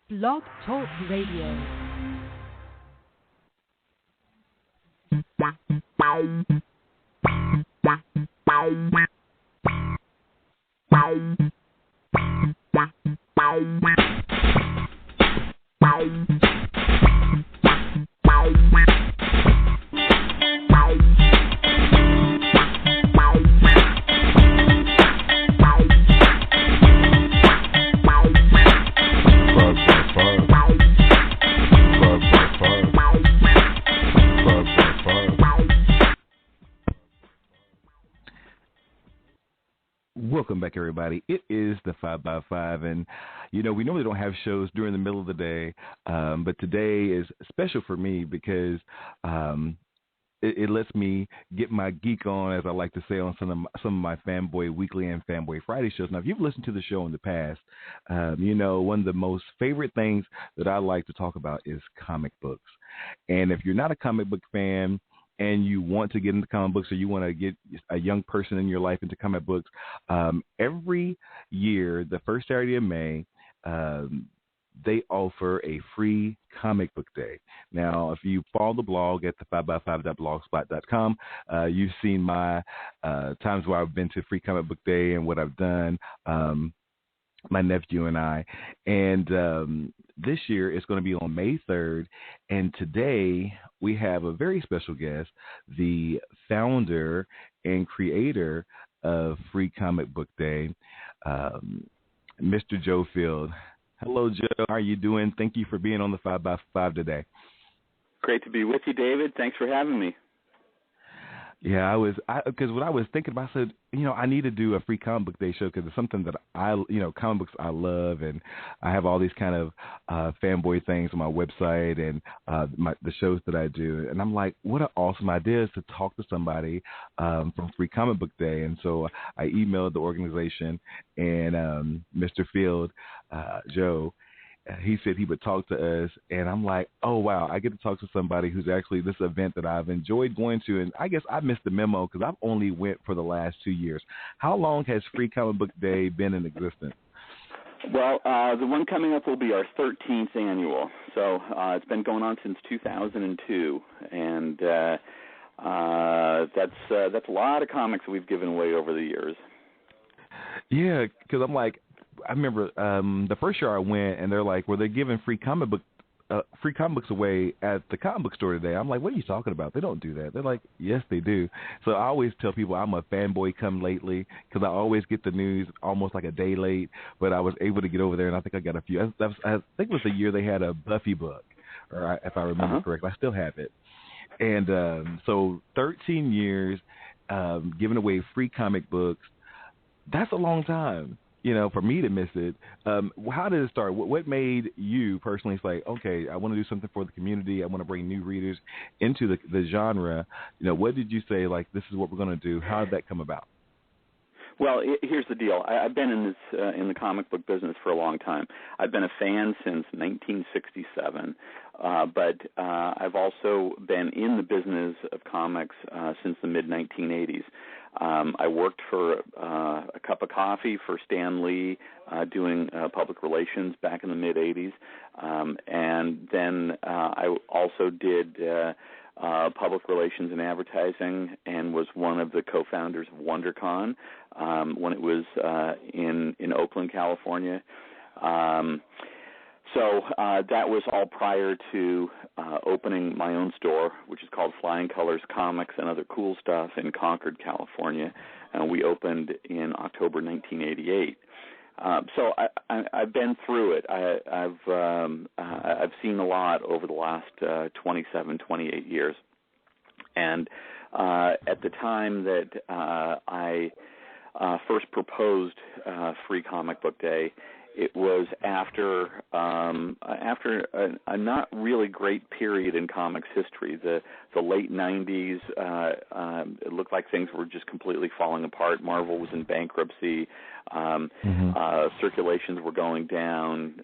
Blog Talk Radio. Welcome back, everybody. It is the 5x5, and we normally don't have shows during the middle of the day, but today is special for me because it lets me get my geek on, as I like to say, on some of my Fanboy Weekly and Fanboy Friday shows. Now, if you've listened to the show in the past, one of the most favorite things that I like to talk about is comic books. And if you're not a comic book fan, and you want to get into comic books, or you want to get a young person in your life into comic books, every year, the first Saturday of May, they offer a free comic book day. Now, if you follow the blog at the 5x5.blogspot.com, you've seen my times where I've been to free comic book day and what I've done, my nephew and I. And this year it's going to be on May 3rd. And today we have a very special guest, the founder and creator of Free Comic Book Day, Mr. Joe Field. Hello, Joe. How are you doing? Thank you for being on the 5x5 today. Great to be with you, David. Thanks for having me. Yeah, because what I was thinking about, I said, I need to do a free comic book day show because it's something that comic books I love, and I have all these kind of fanboy things on my website and the shows that I do, and I'm like, what an awesome idea is to talk to somebody from Free Comic Book Day. And so I emailed the organization, and Mr. Field, Joe, he said he would talk to us, and I'm like, oh, wow, I get to talk to somebody who's actually this event that I've enjoyed going to, and I guess I missed the memo because I've only went for the last 2 years. How long has Free Comic Book Day been in existence? Well, the one coming up will be our 13th annual, so it's been going on since 2002, and that's a lot of comics that we've given away over the years. Yeah, because I'm like, I remember the first year I went, and they're like, "Well, they're giving free comic books away at the comic book store today." I'm like, "What are you talking about? They don't do that." They're like, "Yes, they do." So I always tell people I'm a fanboy come lately because I always get the news almost like a day late. But I was able to get over there, and I think I got a few. I think it was the year they had a Buffy book, or if I remember correctly. I still have it. And so 13 years giving away free comic books. That's a long time. For me to miss it. How did it start? What made you personally say, okay, I want to do something for the community. I want to bring new readers into the genre. What did you say, like, this is what we're going to do? How did that come about? Well, here's the deal. I've been in the comic book business for a long time. I've been a fan since 1967, but I've also been in the business of comics since the mid-1980s. I worked for a cup of coffee for Stan Lee doing public relations back in the mid-'80s, and then I also did public relations and advertising and was one of the co-founders of WonderCon when it was in Oakland, California. So that was all prior to opening my own store, which is called Flying Colors Comics and Other Cool Stuff in Concord, California. And we opened in October 1988. So I've been through it. I've seen a lot over the last 27, 28 years. And at the time that I first proposed Free Comic Book Day, it was after a not really great period in comics history. The late 90s, it looked like things were just completely falling apart. Marvel was in bankruptcy. Circulations were going down.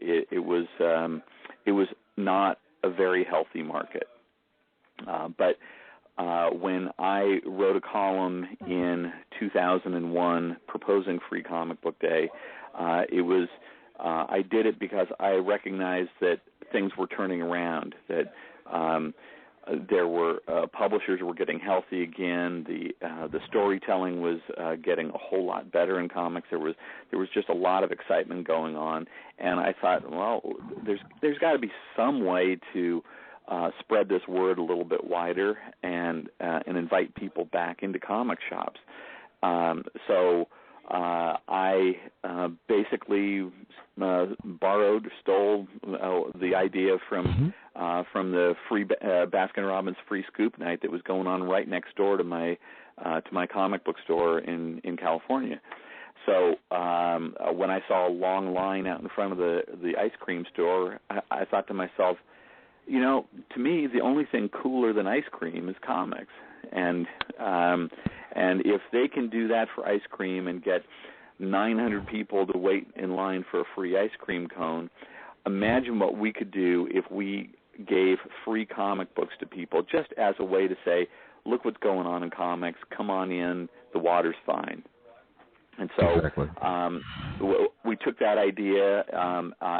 It was not a very healthy market. But when I wrote a column in 2001 proposing Free Comic Book Day, it was I did it because I recognized that things were turning around, that there were publishers were getting healthy again. The storytelling was getting a whole lot better in comics. There was just a lot of excitement going on, and I thought, well, there's got to be some way to spread this word a little bit wider and invite people back into comic shops. So I basically stole the idea from the free Baskin-Robbins free scoop night that was going on right next door to my comic book store in California. So when I saw a long line out in front of the ice cream store, I thought to myself, to me, the only thing cooler than ice cream is comics. And if they can do that for ice cream and get 900 people to wait in line for a free ice cream cone, imagine what we could do if we gave free comic books to people just as a way to say, look what's going on in comics, come on in, the water's fine. And so exactly. We took that idea.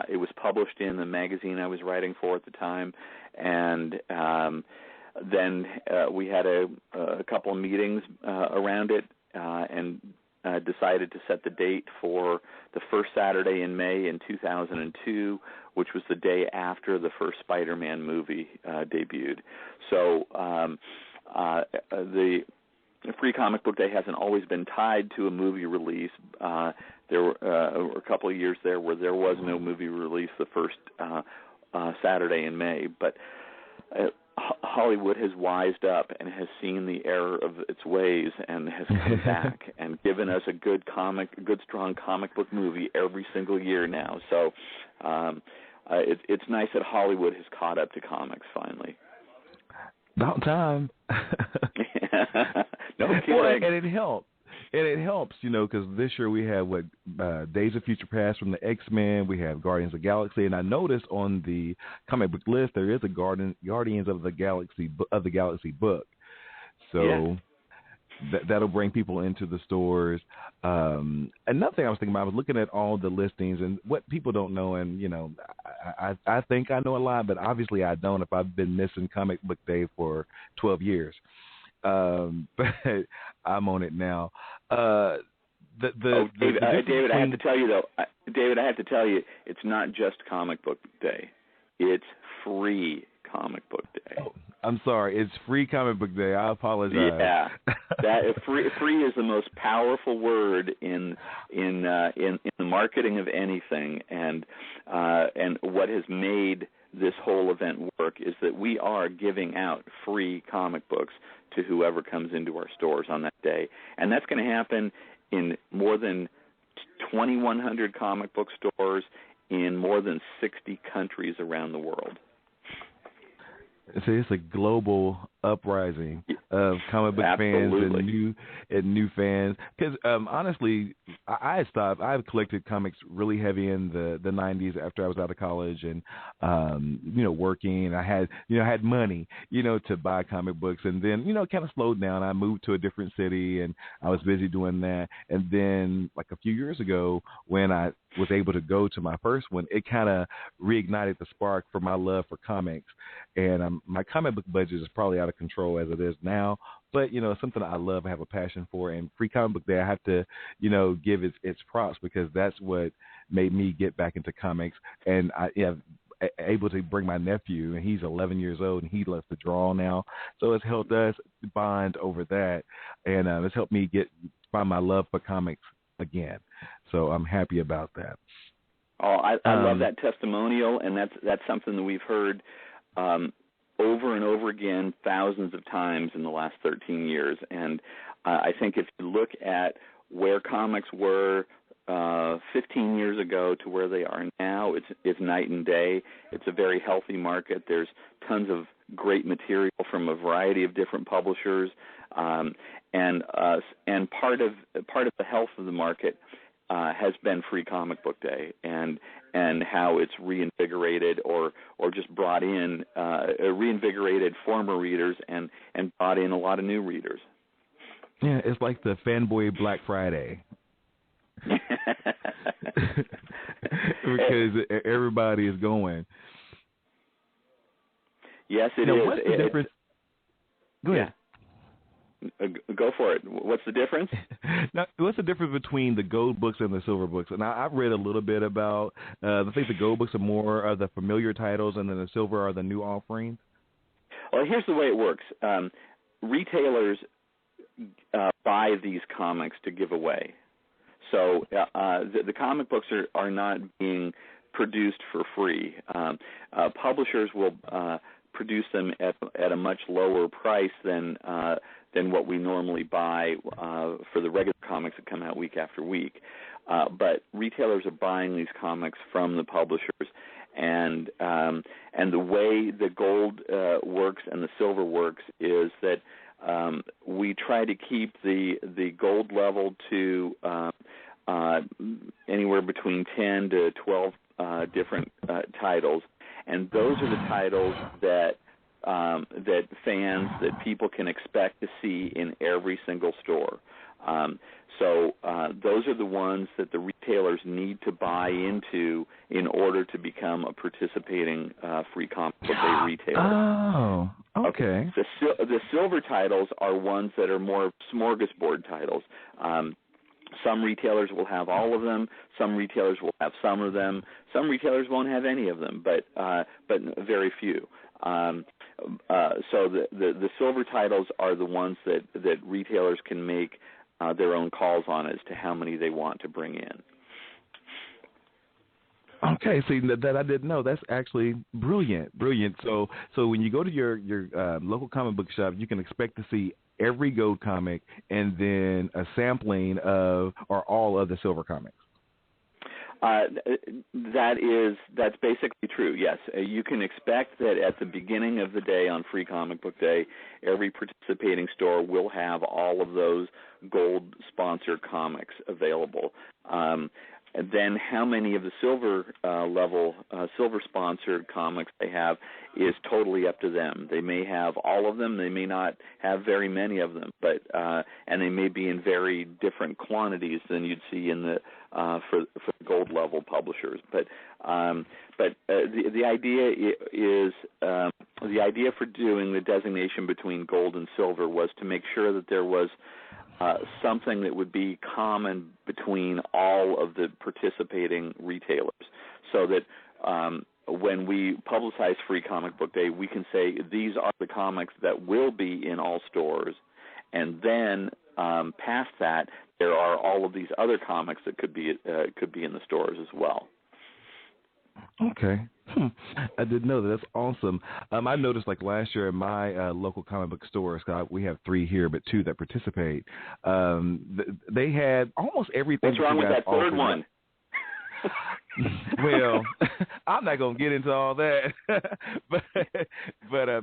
It was published in the magazine I was writing for at the time, and then we had a couple of meetings around it and decided to set the date for the first Saturday in May in 2002, which was the day after the first Spider-Man movie debuted. So the Free Comic Book Day hasn't always been tied to a movie release. There were a couple of years there where there was no movie release the first Saturday in May, but Hollywood has wised up and has seen the error of its ways and has come back and given us a good strong comic book movie every single year now. So it's nice that Hollywood has caught up to comics finally. About time. No kidding. Well, and it helps. And it helps, because this year we have Days of Future Past from the X-Men. We have Guardians of the Galaxy, and I noticed on the comic book list there is a Guardians of the Galaxy book. So that'll bring people into the stores. Another thing I was thinking about, I was looking at all the listings and what people don't know, and I think I know a lot, but obviously I don't if I've been missing Comic Book Day for 12 years. But I'm on it now. David, I have to tell you though. David, I have to tell you, it's not just Comic Book Day. It's free Comic Book Day. Oh, I'm sorry. It's free Comic Book Day. I apologize. Yeah, that free is the most powerful word in the marketing of anything, and what has made this whole event work is that we are giving out free comic books to whoever comes into our stores on that day. And that's going to happen in more than 2,100 comic book stores in more than 60 countries around the world. So it's a global uprising of comic book Absolutely. fans and new fans. Because honestly, I've collected comics really heavy in the 90s after I was out of college and working. I had money to buy comic books, and then kind of slowed down. I moved to a different city and I was busy doing that. And then like a few years ago, when I was able to go to my first one, it kind of reignited the spark for my love for comics. And my comic book budget is probably out of control as it is now, but it's something I love, I have a passion for. And Free Comic Book Day, I have to give its props, because that's what made me get back into comics. And I have able to bring my nephew, and he's 11 years old, and he loves to draw now, so it's helped us bond over that, and it's helped me find my love for comics again. So I'm happy about that. Oh, I love that testimonial, and that's something that we've heard over and over again thousands of times in the last 13 years. And I think if you look at where comics were 15 years ago to where they are now, it's night and day. It's a very healthy market. There's tons of great material from a variety of different publishers, and part of the health of the market has been Free Comic Book Day, and how it's reinvigorated or just brought in reinvigorated former readers and brought in a lot of new readers. Yeah, it's like the fanboy Black Friday. because everybody is going. Yes, it now, is. What's the difference? Go ahead. Yeah. Go for it. What's the difference? Now, what's the difference between the gold books and the silver books? And I've read a little bit about. I think the gold books are more of the familiar titles, and then the silver are the new offerings. Well, here's the way it works. Retailers buy these comics to give away. So the comic books are not being produced for free. Publishers will produce them at a much lower price than what we normally buy for the regular comics that come out week after week. But retailers are buying these comics from the publishers, and the way the gold works and the silver works is that we try to keep the gold level to anywhere between 10 to 12 different titles, and those are the titles that fans, that people can expect to see in every single store. So those are the ones that the retailers need to buy into in order to become a participating free comic book day retailer. Oh, okay. The silver titles are ones that are more smorgasbord titles. Some retailers will have all of them. Some retailers will have some of them. Some retailers won't have any of them, but very few. So the silver titles are the ones that retailers can make their own calls on as to how many they want to bring in. Okay, see that I didn't know. That's actually brilliant. So when you go to your local comic book shop, you can expect to see every gold comic and then a sampling of or all of the silver comics. That's basically true. Yes, you can expect that at the beginning of the day on Free Comic Book Day, every participating store will have all of those gold sponsored comics available. And then how many of the silver silver sponsored comics they have is totally up to them. They may have all of them. They may not have very many of them, but and they may be in very different quantities than you'd see in the for gold level publishers. But the idea is the idea for doing the designation between gold and silver was to make sure that there was something that would be common between all of the participating retailers, so that when we publicize Free Comic Book Day, we can say these are the comics that will be in all stores, and then past that, there are all of these other comics that could be in the stores as well. Okay. I didn't know that. That's awesome. I noticed like last year at my local comic book stores, we have 3 here, but 2 that participate. They had almost everything. What's wrong with that third one? Well, I'm not gonna get into all that, but I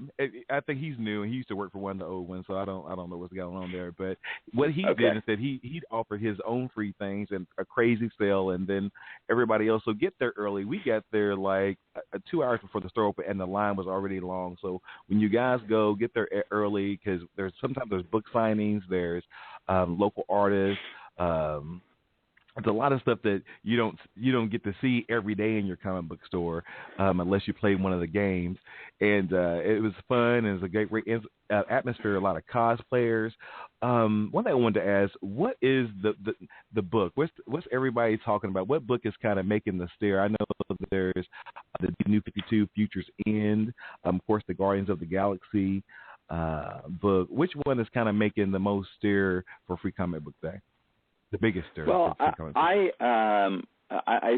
think he's new and he used to work for one of the old ones, so I don't know what's going on there. But what he did is that he'd offer his own free things and a crazy sale, and then everybody else will get there early. We got there like 2 hours before the store opened, and the line was already long. So when you guys go, get there early because sometimes there's book signings, there's local artists. It's a lot of stuff that you don't get to see every day in your comic book store unless you play one of the games. And it was fun. And it was a great atmosphere. A lot of cosplayers. One thing I wanted to ask: what is the book? What's everybody talking about? What book is kind of making the stir? I know there's the New 52, Futures End. Of course, the Guardians of the Galaxy book. Which one is kind of making the most stir for Free Comic Book Day? The biggest stir. Well, I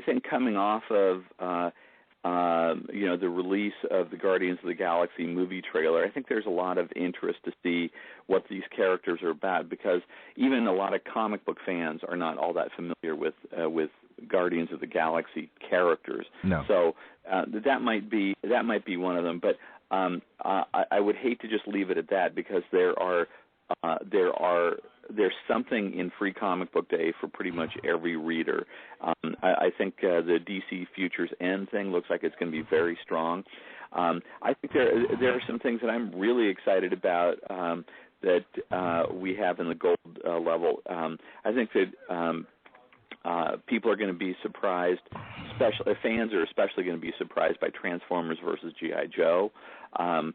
think coming off of the release of the Guardians of the Galaxy movie trailer, I think there's a lot of interest to see what these characters are about, because even a lot of comic book fans are not all that familiar with Guardians of the Galaxy characters. No. So that might be one of them, but I would hate to just leave it at that, because there's something in Free Comic Book Day for pretty much every reader. I think the DC Futures End thing looks like it's going to be very strong. I think there are some things that I'm really excited about that we have in the gold level. I think that people are going to be surprised. Fans are especially going to be surprised by Transformers versus G.I. Joe. And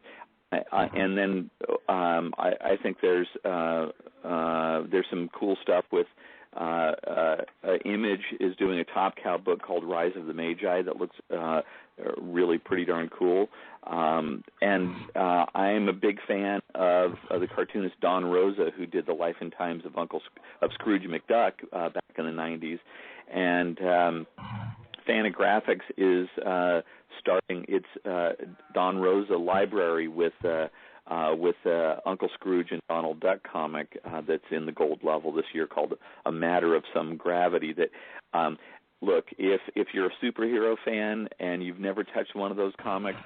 then I think there's some cool stuff with Image is doing a Top Cow book called Rise of the Magi that looks really pretty darn cool. And I am a big fan of the cartoonist Don Rosa, who did the Life and Times of Scrooge McDuck back in the 90s. And Fantagraphics is starting its Don Rosa library with Uncle Scrooge and Donald Duck comic that's in the gold level this year called A Matter of Some Gravity. That look, if you're a superhero fan and you've never touched one of those comics,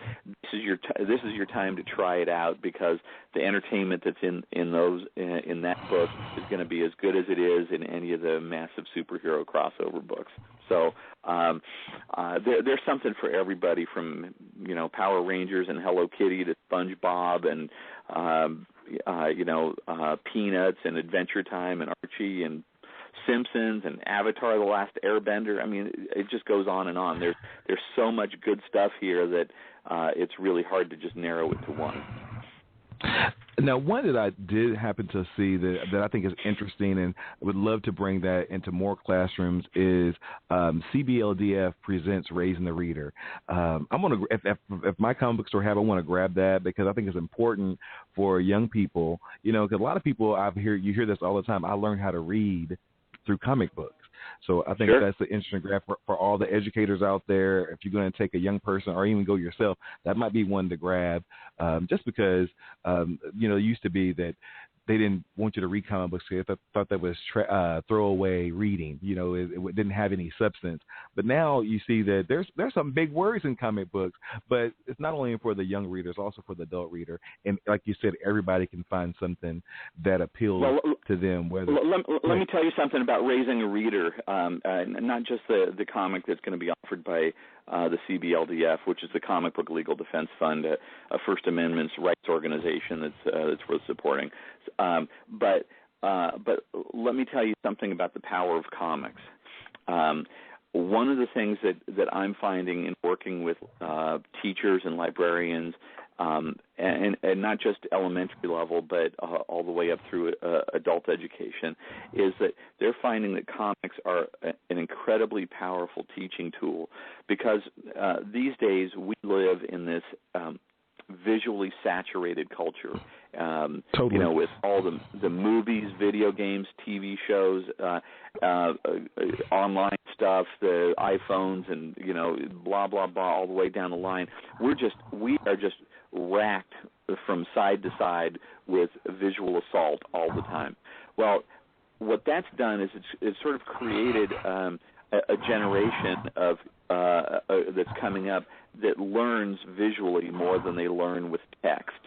this is your time to try it out, because the entertainment that's in that book is going to be as good as it is in any of the massive superhero crossover books. So there's something for everybody, from Power Rangers and Hello Kitty to SpongeBob and Peanuts and Adventure Time and Archie and Simpsons and Avatar: The Last Airbender. I mean, it just goes on and on. There's so much good stuff here that it's really hard to just narrow it to one. Now, one that I did happen to see that I think is interesting and would love to bring that into more classrooms is CBLDF presents Raising the Reader. I'm gonna, if my comic book store have, I want to grab that, because I think it's important for young people. Because a lot of people you hear this all the time. I learned how to read through comic books. So I think that's an interesting graph for all the educators out there. If you're going to take a young person or even go yourself, that might be one to grab, just because, it used to be that they didn't want you to read comic books. They thought that was throwaway reading. It didn't have any substance. But now you see that there's some big words in comic books, but it's not only for the young reader, it's also for the adult reader. And like you said, everybody can find something that appeals to them. Let me tell you something about Raising a Reader, not just the comic that's going to be offered by the CBLDF, which is the Comic Book Legal Defense Fund, a First Amendment's rights organization that's worth supporting. But let me tell you something about the power of comics. One of the things that I'm finding in working with teachers and librarians, and not just elementary level, but all the way up through adult education, is that they're finding that comics are an incredibly powerful teaching tool, because these days we live in this visually saturated culture. Totally. With all the movies, video games, TV shows, online stuff, the iPhones, and blah blah blah, all the way down the line. We are just racked from side to side with visual assault all the time. Well, what that's done is it's sort of created a generation of that's coming up that learns visually more than they learn with text,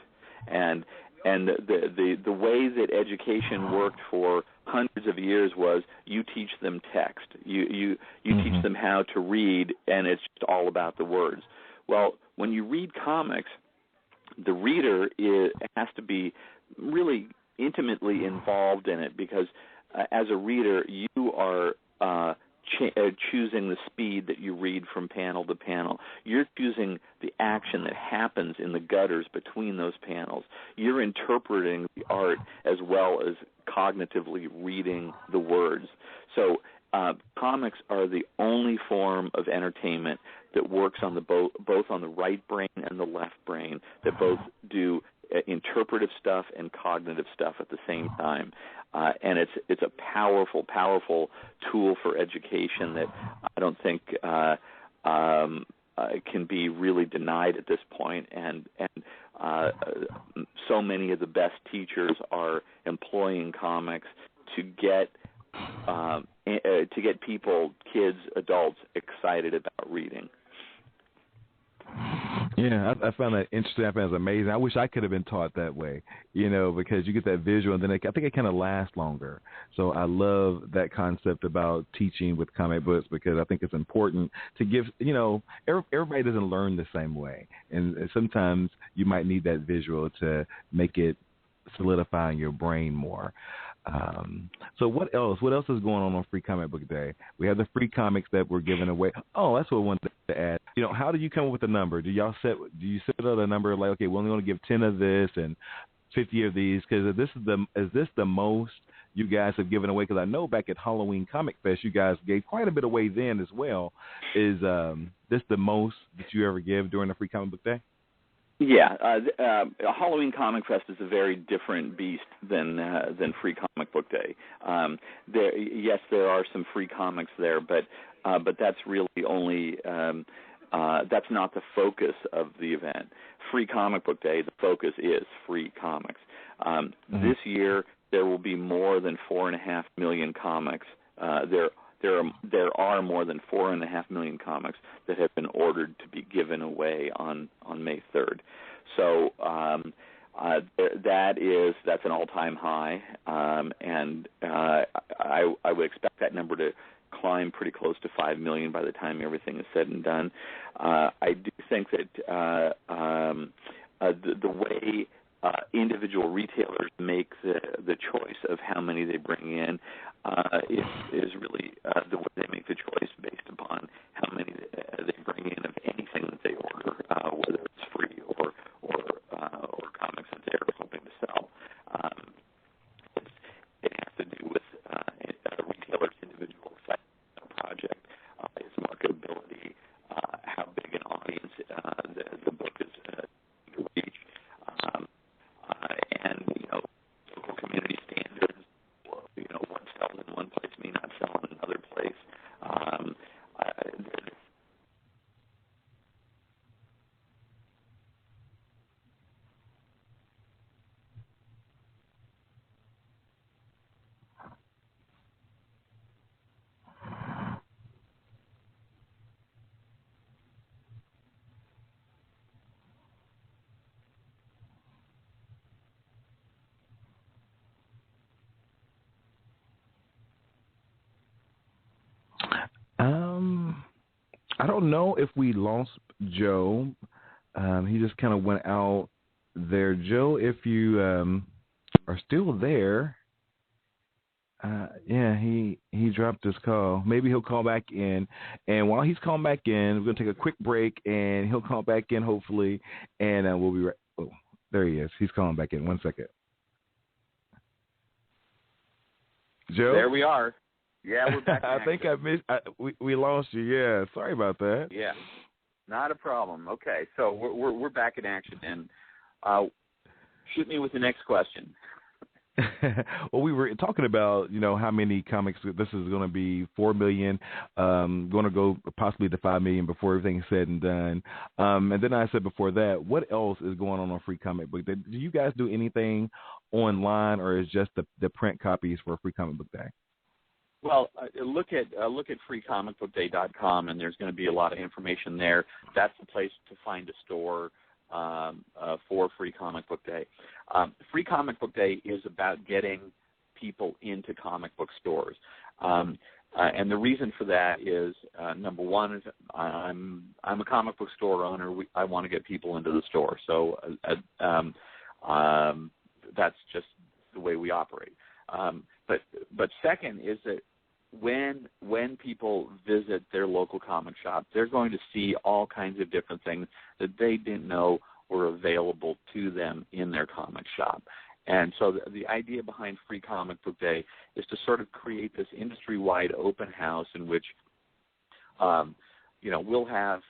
and the way that education worked for hundreds of years was you teach them text, you teach them how to read, and it's just all about the words. Well, when you read comics, the reader has to be really intimately involved in it, because as a reader, you are choosing the speed that you read from panel to panel. You're choosing the action that happens in the gutters between those panels. You're interpreting the art as well as cognitively reading the words. So comics are the only form of entertainment that works on both on the right brain and the left brain, that both do interpretive stuff and cognitive stuff at the same time. And it's a powerful, powerful tool for education that I don't think can be really denied at this point. And so many of the best teachers are employing comics to get people, kids, adults, excited about reading. Yeah, I found that interesting. I found it amazing. I wish I could have been taught that way, because you get that visual, and then I think it kind of lasts longer. So I love that concept about teaching with comic books, because I think it's important to give, everybody doesn't learn the same way. And sometimes you might need that visual to make it solidify in your brain more. So what else? What else is going on Free Comic Book Day? We have the free comics that we're giving away. Oh, that's what I wanted to add. How do you come up with a number? Do you set out a number like, okay, we're only going to give 10 of this and 50 of these? Because is this the most you guys have given away? Because I know back at Halloween Comic Fest, you guys gave quite a bit away then as well. Is this the most that you ever give during the Free Comic Book Day? Yeah, Halloween Comic Fest is a very different beast than Free Comic Book Day. There are some free comics there, but that's really only that's not the focus of the event. Free Comic Book Day, the focus is free comics. This year there will be more than 4.5 million comics. There are more than 4.5 million comics that have been ordered to be given away on May 3rd. So that's an all-time high, and I would expect that number to climb pretty close to 5 million by the time everything is said and done. I do think that the way individual retailers make the choice of how many they bring in is really the way they make the choice based upon how many they bring in of anything that they order, whether it's free or comics that they're hoping to sell. It has to do with a retailer's individual excitement of a project, its marketability, how big an audience the book is to reach. And local community standards. What sells in one place may not sell in another place. I don't know if we lost Joe. He just kind of went out there. Joe, if you are still there, he dropped his call. Maybe he'll call back in. And while he's calling back in, we're going to take a quick break, and he'll call back in hopefully, and we'll be right. Oh, there he is. He's calling back in. 1 second. Joe? There we are. Yeah, we're back. I think I missed. We lost you. Yeah, sorry about that. Yeah, not a problem. Okay, so we're back in action, and shoot me with the next question. Well, we were talking about how many comics. This is going to be 4 million. Going to go possibly to 5 million before everything's said and done. And then I said before that, what else is going on Free Comic Book Day? Do you guys do anything online, or is just the print copies for Free Comic Book Day? Well, look at freecomicbookday.com, and there's going to be a lot of information there. That's the place to find a store for Free Comic Book Day. Free Comic Book Day is about getting people into comic book stores. And the reason for that is, number one, is I'm a comic book store owner. I want to get people into the store. So that's just the way we operate. But second is that when people visit their local comic shop, they're going to see all kinds of different things that they didn't know were available to them in their comic shop. And so the idea behind Free Comic Book Day is to sort of create this industry-wide open house in which we'll have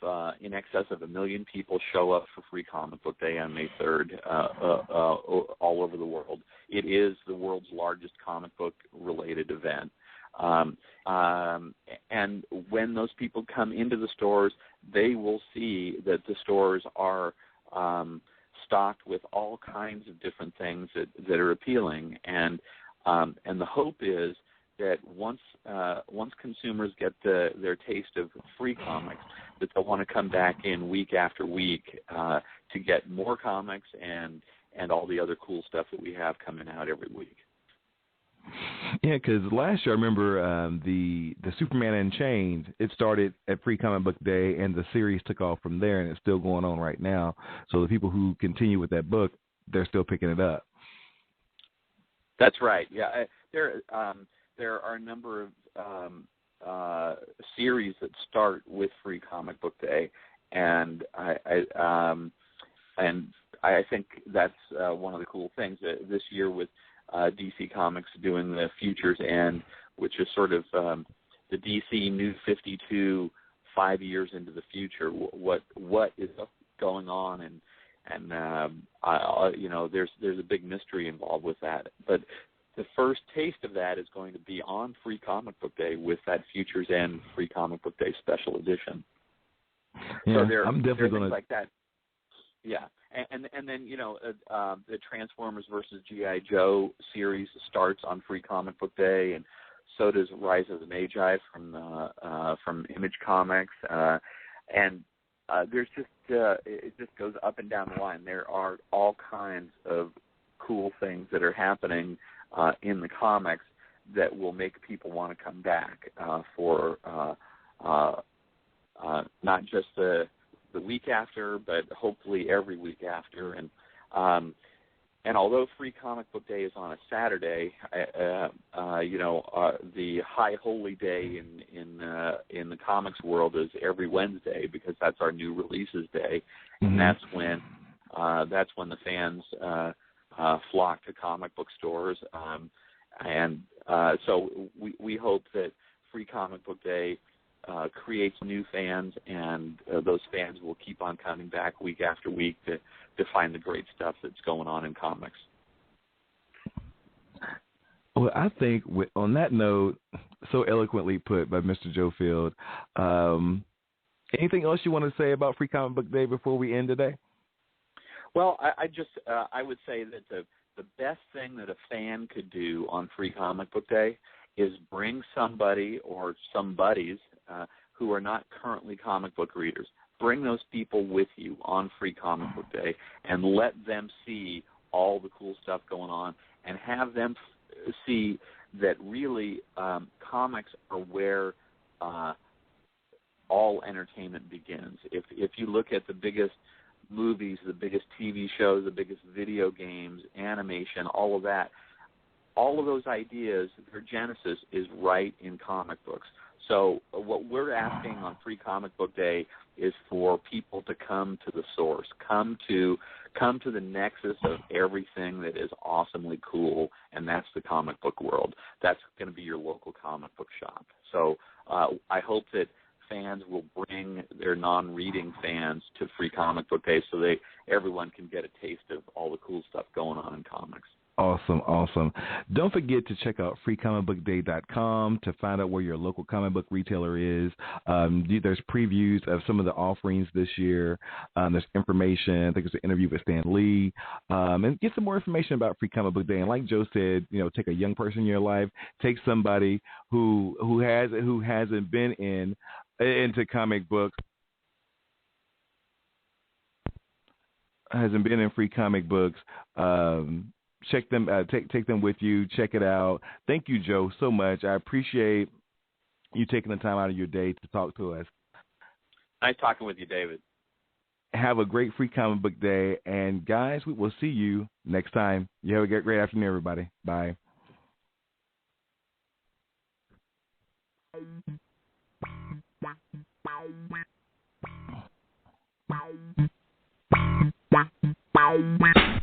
in excess of 1 million people show up for Free Comic Book Day on May 3rd all over the world. It is the world's largest comic book-related event. And when those people come into the stores, they will see that the stores are stocked with all kinds of different things that are appealing. And the hope is that once consumers get their taste of free comics, that they'll want to come back in week after week to get more comics and all the other cool stuff that we have coming out every week. Yeah, because last year I remember the Superman Unchained. It started at Free Comic Book Day, and the series took off from there, and it's still going on right now. So the people who continue with that book, they're still picking it up. That's right. Yeah, there are a number of series that start with Free Comic Book Day, and I think that's one of the cool things this year with DC Comics doing the Futures End, which is sort of the DC New 52 5 years into the future. What is going on, and there's a big mystery involved with that. But the first taste of that is going to be on Free Comic Book Day with that Futures End Free Comic Book Day special edition. Yeah, so I'm definitely going to like that. Yeah, and then the Transformers versus G.I. Joe series starts on Free Comic Book Day, and so does Rise of the Magi from Image Comics, and there's just it just goes up and down the line. There are all kinds of cool things that are happening in the comics that will make people want to come back for not just the week after, but hopefully every week after. And although Free Comic Book Day is on a Saturday, the high holy day in the comics world is every Wednesday, because that's our new releases day, and that's when the fans flock to comic book stores, so we hope that Free Comic Book Day creates new fans, and those fans will keep on coming back week after week to find the great stuff that's going on in comics. Well, I think on that note, so eloquently put by Mr. Joe Field, anything else you want to say about Free Comic Book Day before we end today? Well, I would say that the best thing that a fan could do on Free Comic Book Day is bring somebody or some buddies who are not currently comic book readers. Bring those people with you on Free Comic Book Day and let them see all the cool stuff going on, and have them see that really comics are where all entertainment begins. If you look at the biggest movies, the biggest TV shows, the biggest video games, animation, all of that, all of those ideas, their genesis is right in comic books. So what we're asking on Free Comic Book Day is for people to come to the source, come to the nexus of everything that is awesomely cool, and that's the comic book world. That's going to be your local comic book shop. So I hope that fans will bring their non-reading fans to Free Comic Book Day, so everyone can get a taste of all the cool stuff going on in comics. Awesome. Don't forget to check out freecomicbookday.com to find out where your local comic book retailer is. There's previews of some of the offerings this year. There's information. I think there's an interview with Stan Lee. And get some more information about Free Comic Book Day. And like Joe said, take a young person in your life. Take somebody who hasn't been into comic books, hasn't been in free comic books. Check them, take them with you. Check it out. Thank you, Joe, so much. I appreciate you taking the time out of your day to talk to us. Nice talking with you, David. Have a great Free Comic Book Day. And, guys, we will see you next time. You have a great afternoon, everybody. Bye. Wow.